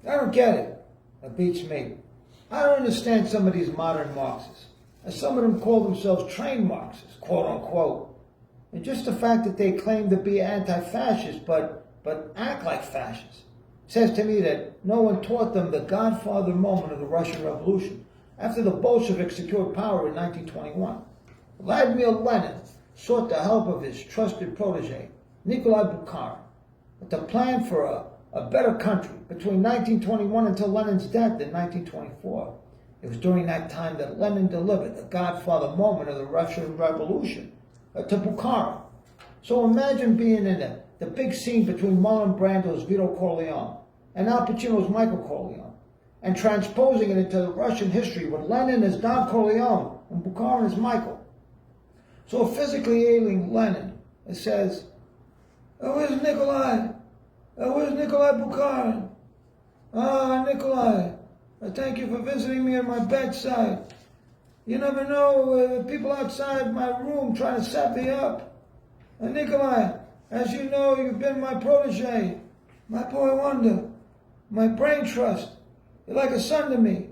I don't get it. It beats me. I don't understand some of these modern Marxists. And some of them call themselves trained Marxists, quote unquote. And just the fact that they claim to be anti-fascist but act like fascists says to me that no one taught them the Godfather moment of the Russian Revolution after the Bolsheviks secured power in 1921. Vladimir Lenin sought the help of his trusted protege, Nikolai Bukharin, to plan for a better country between 1921 until Lenin's death in 1924. It was during that time that Lenin delivered the Godfather moment of the Russian Revolution to Bukharin. So imagine being in the big scene between Marlon Brando's Vito Corleone and Al Pacino's Michael Corleone, and transposing it into Russian history with Lenin as Don Corleone and Bukharin as Michael. So physically ailing Lenin, it says, where's Nikolai? Where's Nikolai Bukharin? Nikolai, thank you for visiting me at my bedside. You never know, people outside my room trying to set me up. Nikolai, as you know, you've been my protege, my boy wonder, my brain trust. You're like a son to me.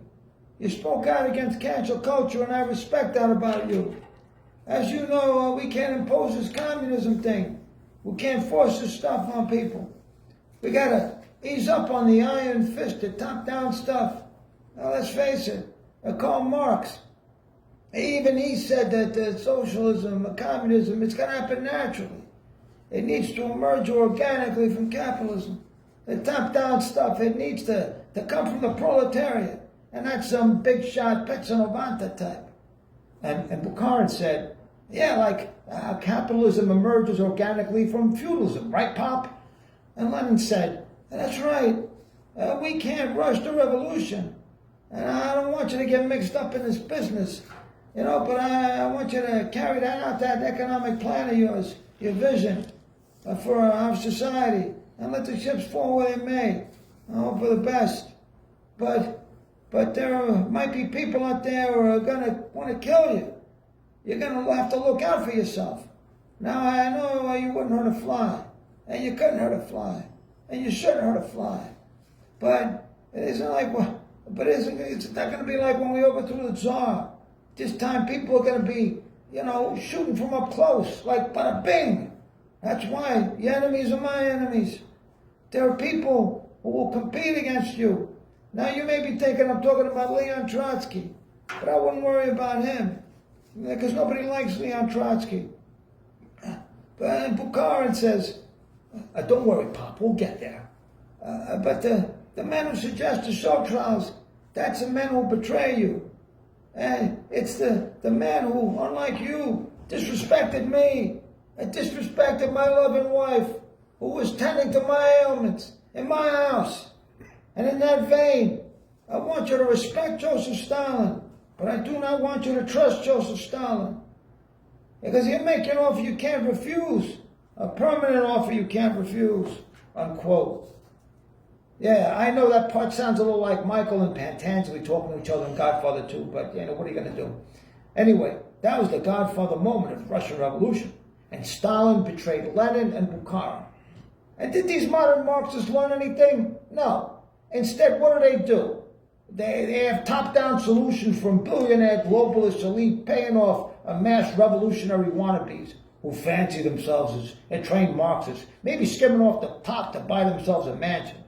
You spoke out against cancel culture, and I respect that about you. As you know, we can't impose this communism thing. We can't force this stuff on people. We gotta ease up on the iron-fisted, top-down stuff. Now, let's face it, Karl Marx, even he said that socialism, communism, it's gonna happen naturally. It needs to emerge organically from capitalism. The top-down stuff, it needs to come from the proletariat, and not some big-shot Petsanovanta type. And Bukharin said, yeah, like capitalism emerges organically from feudalism, right, Pop? And Lenin said, that's right. We can't rush the revolution. And I don't want you to get mixed up in this business, but I want you to carry that out, that economic plan of yours, your vision for our society, and let the chips fall where they may. I hope for the best. But there might be people out there who are going to want to kill you. You're going to have to look out for yourself. Now, I know you wouldn't hurt a fly, and you couldn't hurt a fly, and you shouldn't hurt a fly. But it isn't like, it's not going to be like when we overthrew the Tsar. This time people are going to be, shooting from up close, like bada bing. That's why your enemies are my enemies. There are people who will compete against you. Now you may be thinking I'm talking about Leon Trotsky, but I wouldn't worry about him, because nobody likes Leon Trotsky. But Bukharin says, don't worry, Pop, we'll get there. But the men who suggest the show trials, that's the men who betray you. And it's the men who, unlike you, disrespected me and disrespected my loving wife, who was tending to my ailments in my house. And in that vein, I want you to respect Joseph Stalin, but I do not want you to trust Joseph Stalin. Because he'll make you an offer you can't refuse, a permanent offer you can't refuse, unquote. Yeah, I know that part sounds a little like Michael and Pantangeli talking to each other in Godfather 2, but what are you going to do? Anyway, that was the Godfather moment of the Russian Revolution, and Stalin betrayed Lenin and Bukharin. And did these modern Marxists learn anything? No. Instead, what do? They have top-down solutions from billionaire globalist elite paying off a mass revolutionary wannabes who fancy themselves as trained Marxists, maybe skimming off the top to buy themselves a mansion.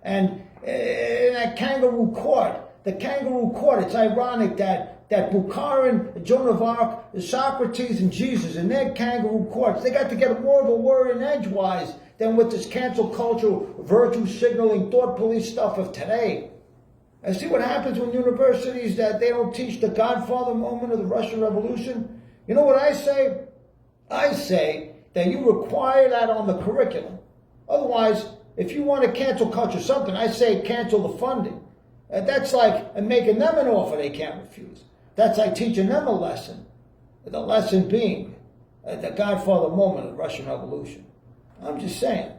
And in that kangaroo court, it's ironic that Bukharin, Joan of Arc, Socrates, and Jesus, in their kangaroo courts, they got to get more of a word in edgewise than with this cancel culture, virtue signaling, thought police stuff of today. And see what happens when universities that they don't teach the Godfather moment of the Russian Revolution? You know what I say? I say that you require that on the curriculum. Otherwise, if you want to cancel culture something, I say cancel the funding. That's like making them an offer they can't refuse. That's like teaching them a lesson. The lesson being the Godfather moment of the Russian Revolution. I'm just saying.